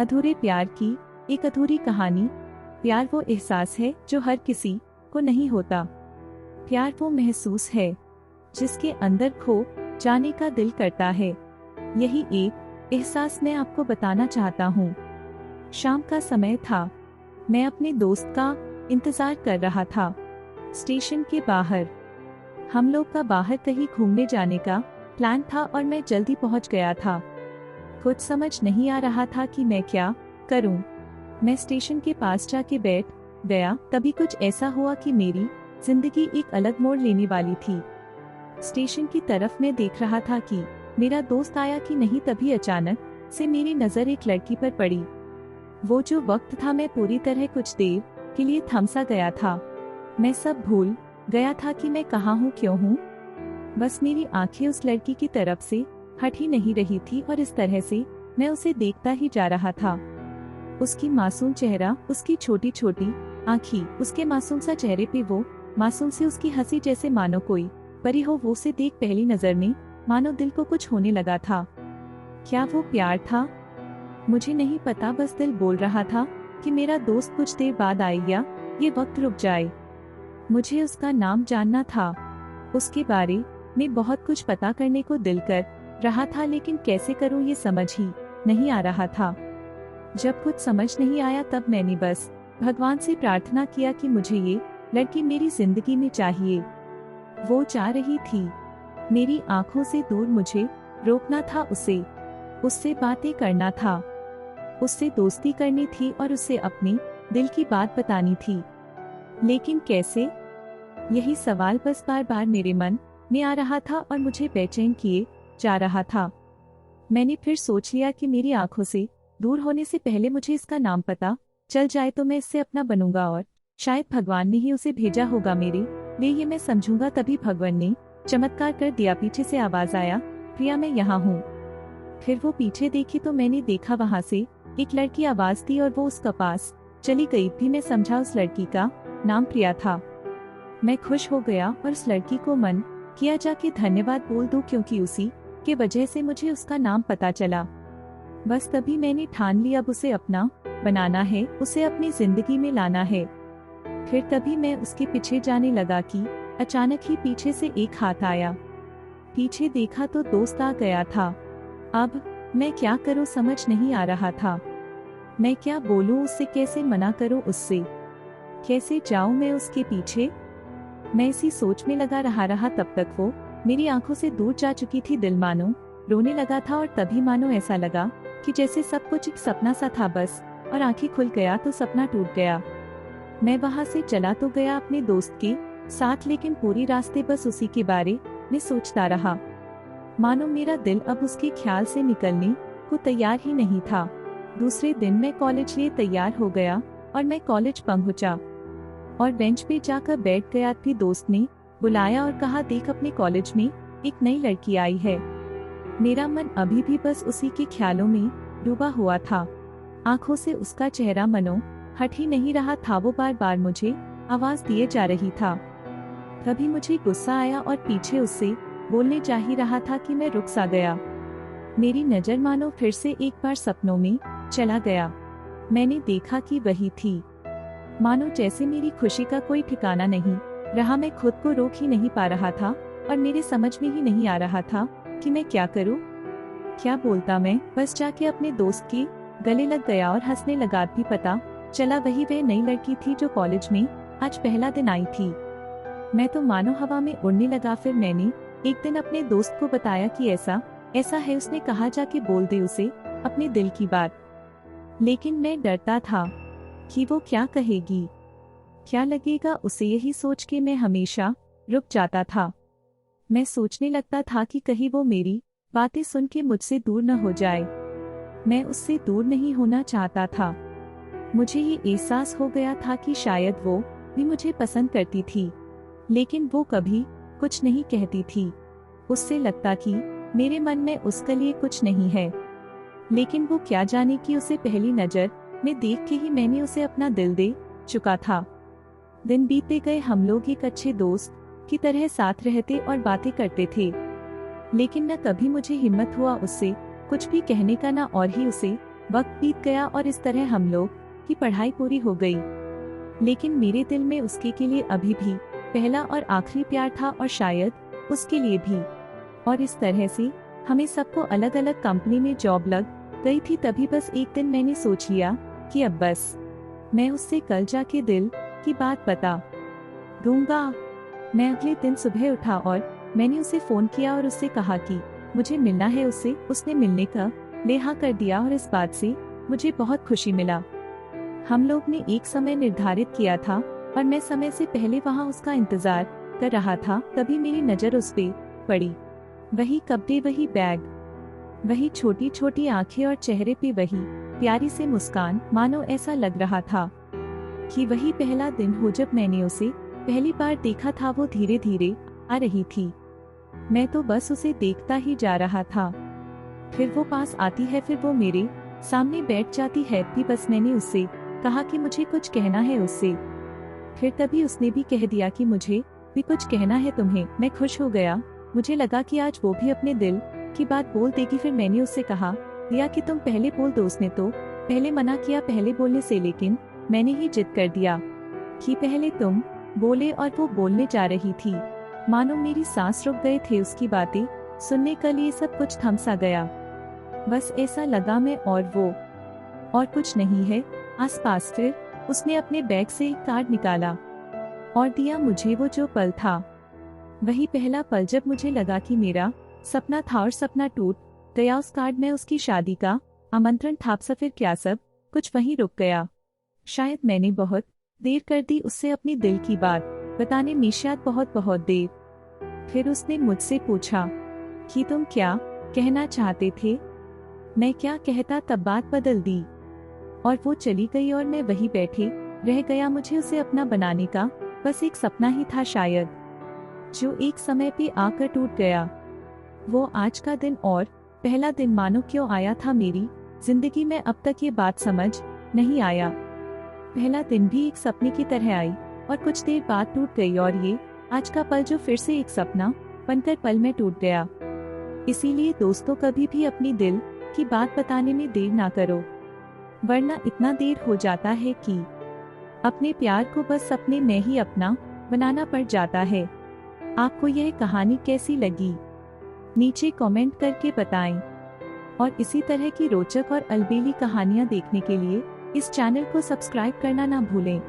अधूरे प्यार की एक अधूरी कहानी। प्यार वो एहसास है जो हर किसी को नहीं होता। प्यार वो महसूस है जिसके अंदर खो जाने का दिल करता है। यही एक एहसास मैं आपको बताना चाहता हूँ। शाम का समय था। मैं अपने दोस्त का इंतजार कर रहा था स्टेशन के बाहर। हम लोग का बाहर कहीं घूमने जाने का प्लान था और मैं जल्दी पहुंच गया था। कुछ समझ नहीं आ रहा था कि मैं क्या करूं। मैं स्टेशन के पास जाके बैठ गया। तभी कुछ ऐसा हुआ कि मेरी जिंदगी एक अलग मोड़ लेने वाली थी। स्टेशन की तरफ मैं देख रहा था कि मेरा दोस्त आया कि नहीं, तभी अचानक से मेरी नजर एक लड़की पर पड़ी। वो जो वक्त था, मैं पूरी तरह कुछ देर के लिए थम सा गया था। मैं सब भूल गया था कि मैं कहाँ हूँ, क्यों हूँ। बस मेरी आंखें उस लड़की की तरफ से हट ही नहीं रही थी और इस तरह से मैं उसे देखता ही जा रहा था। उसकी मासूम चेहरा, उसकी छोटी छोटी आँखें, उसके मासूम सा चेहरे पे वो मासूम सी उसकी हंसी, जैसे मानो कोई परी हो। वो उसे देख पहली नजर में मानो दिल को कुछ होने लगा था। क्या वो प्यार था? मुझे नहीं पता, बस दिल बोल रहा था कि मेरा दोस्त कुछ देर बाद आएगा, ये वक्त रुक जाए। मुझे उसका नाम जानना था, उसके बारे में बहुत कुछ पता करने को दिल कर रहा था, लेकिन कैसे करूं ये समझ ही नहीं आ रहा था। जब कुछ समझ नहीं आया तब मैंने बस भगवान से प्रार्थना किया कि मुझे ये लड़की मेरी जिंदगी में चाहिए। वो जा रही थी, मेरी आंखों से दूर मुझे रोकना था उसे, उससे बातें करना था, उससे दोस्ती करनी थी और उसे अपनी दिल की बात बतानी थी। लेकिन कैसे? यही सवाल बस बार बार मेरे मन में आ रहा था और मुझे बेचैन किए जा रहा था। मैंने फिर सोच लिया कि मेरी आंखों से दूर होने से पहले मुझे इसका नाम पता चल जाए तो मैं इससे अपना बनूंगा और शायद भगवान ने ही उसे भेजा होगा मेरे लिए, ये मैं समझूंगा। तभी भगवान ने चमत्कार कर दिया। पीछे से आवाज आया, प्रिया मैं यहाँ हूँ। फिर वो पीछे देखी तो मैंने देखा वहाँ से एक लड़की आवाज दी और वो उसका पास चली गई थी। मैं समझा उस लड़की का नाम प्रिया था। मैं खुश हो गया और उस लड़की को मन किया जाके धन्यवाद बोल दूं, क्योंकि उसी के वजह से मुझे उसका नाम पता चला। बस तभी मैंने ठान लिया अब उसे अपना बनाना है, उसे अपनी जिंदगी में लाना है। फिर तभी मैं उसके पीछे जाने लगा कि अचानक ही पीछे से एक हाथ आया। पीछे देखा तो दोस्त आ गया था। अब मैं क्या करूं समझ नहीं आ रहा था। मैं क्या बोलूं उससे, कैसे मना करूं उससे, कैसे जाऊं मैं उसके पीछे। मैं इसी सोच में लगा रहा। तब तक वो मेरी आंखों से दूर जा चुकी थी। दिल मानो रोने लगा था और तभी मानो ऐसा लगा कि जैसे सब कुछ एक सपना सा था बस, और आंखें खुल गया तो सपना टूट गया। मैं वहां से चला तो गया अपने दोस्त के साथ, लेकिन पूरी रास्ते बस उसी के बारे में सोचता रहा। मानो मेरा दिल अब उसके ख्याल से निकलने को तैयार ही नहीं था। दूसरे दिन मैं कॉलेज लिए तैयार हो गया और मैं कॉलेज पहुंचा और बेंच पे जाकर बैठ गया। फिर दोस्त ने बुलाया और कहा, देख अपने कॉलेज में एक नई लड़की आई है। मेरा मन अभी भी बस उसी के ख्यालों में डूबा हुआ था। आंखों से उसका चेहरा मनो हट ही नहीं रहा था। वो बार बार मुझे आवाज दिए जा रही था। तभी मुझे गुस्सा आया और पीछे उससे बोलने जा ही रहा था कि मैं रुक सा गया। मेरी नजर मानो फिर से एक बार सपनों में चला गया। मैंने देखा कि वही थी। मानो जैसे मेरी खुशी का कोई ठिकाना नहीं रहा। मैं खुद को रोक ही नहीं पा रहा था और मेरे समझ में ही नहीं आ रहा था कि मैं क्या करूं, क्या बोलता। मैं बस जाके अपने दोस्त के गले लग गया और हंसने लगा। भी पता चला वही वह नई लड़की थी जो कॉलेज में आज पहला दिन आई थी। मैं तो मानो हवा में उड़ने लगा। फिर मैंने एक दिन अपने दोस्त को बताया कि ऐसा ऐसा है। उसने कहा जाके बोल दे उसे अपने दिल की बात। लेकिन मैं डरता था कि वो क्या कहेगी, क्या लगेगा उसे। यही सोच के मैं हमेशा रुक जाता था। मैं सोचने लगता था कि कहीं वो मेरी बातें सुन के मुझसे दूर न हो जाए। मैं उससे दूर नहीं होना चाहता था। मुझे ये एहसास हो गया था कि शायद वो भी मुझे पसंद करती थी, लेकिन वो कभी कुछ नहीं कहती थी। उससे लगता कि मेरे मन में उसके लिए कुछ नहीं है, लेकिन वो क्या जाने कि उसे पहली नजर में देख के ही मैंने उसे अपना दिल दे चुका था। दिन बीतते गए, हम लोग एक अच्छे दोस्त की तरह साथ रहते और बातें करते थे, लेकिन न कभी मुझे हिम्मत हुआ उससे कुछ भी कहने का, न और ही उसे वक्त बीत गया और इस तरह हम लोग की पढ़ाई पूरी हो गई। लेकिन मेरे दिल में उसके के लिए अभी भी पहला और आखिरी प्यार था और शायद उसके लिए भी। और इस तरह से हमें सबको अलग अलग कंपनी में जॉब लग गई थी। तभी बस एक दिन मैंने सोच लिया कि अब बस मैं उससे कल जाके दिल की बात बता दूंगा। मैं अगले दिन सुबह उठा और मैंने उसे फोन किया और उससे कहा कि मुझे मिलना है उससे। उसने मिलने का लेहा कर दिया और इस बात से मुझे बहुत खुशी मिला। हम लोग ने एक समय निर्धारित किया था और मैं समय से पहले वहाँ उसका इंतजार कर रहा था। तभी मेरी नजर उस पे पड़ी। वही कपड़े, वही बैग, वही छोटी छोटी आंखें और चेहरे पे वही प्यारी सी मुस्कान। मानो ऐसा लग रहा था कि वही पहला दिन हो जब मैंने उसे पहली बार देखा था। वो धीरे धीरे आ रही थी। मैं तो बस उसे देखता ही जा रहा था। फिर वो पास आती है, फिर वो मेरे सामने बैठ जाती है। भी बस मैंने उससे कहा कि मुझे कुछ कहना है उससे। फिर तभी उसने भी कह दिया कि मुझे भी कुछ कहना है तुम्हें। मैं खुश हो गया। मुझे लगा कि आज वो भी अपने दिल की बात बोल देगी। फिर मैंने उससे कहा दिया कि तुम पहले बोल दो। उसने तो पहले मना किया पहले बोलने से, लेकिन मैंने ही जिद कर दिया कि पहले तुम बोले। और वो बोलने जा रही थी। मानो मेरी सांस रुक गए थे। उसकी बातें सुनने के लिए सब कुछ थम सा गया। बस ऐसा लगा मैं और वो और कुछ नहीं है आसपास। फिर उसने अपने बैग से एक कार्ड निकाला और दिया मुझे। वो जो पल था वही पहला पल जब मुझे लगा कि मेरा सपना था और सपना टूट गया। उस कार्ड में उसकी शादी का आमंत्रण था। फिर क्या सब कुछ वहीं रुक गया। शायद मैंने बहुत देर कर दी उससे अपनी दिल की बात बताने में, शायद बहुत बहुत देर। फिर उसने मुझसे पूछा कि तुम क्या कहना चाहते थे। मैं क्या कहता, तब बात बदल दी और वो चली गई और मैं वही बैठे रह गया। मुझे उसे अपना बनाने का बस एक सपना ही था शायद, जो एक समय पे आकर टूट गया। वो आज का दिन और पहला दिन मानो क्यों आया था मेरी जिंदगी में, अब तक ये बात समझ नहीं आया। पहला दिन भी एक सपने की तरह आई और कुछ देर बाद टूट गई। और ये आज का पल जो फिर से एक सपना बनकर पल में टूट गया। इसीलिए दोस्तों, कभी भी अपनी दिल की बात बताने में देर ना करो, वरना इतना देर हो जाता है कि अपने प्यार को बस सपने में ही अपना बनाना पड़ जाता है। आपको यह कहानी कैसी लगी नीचे कमेंट करके बताएं और इसी तरह की रोचक और अलबेली कहानियां देखने के लिए इस चैनल को सब्सक्राइब करना ना भूलें।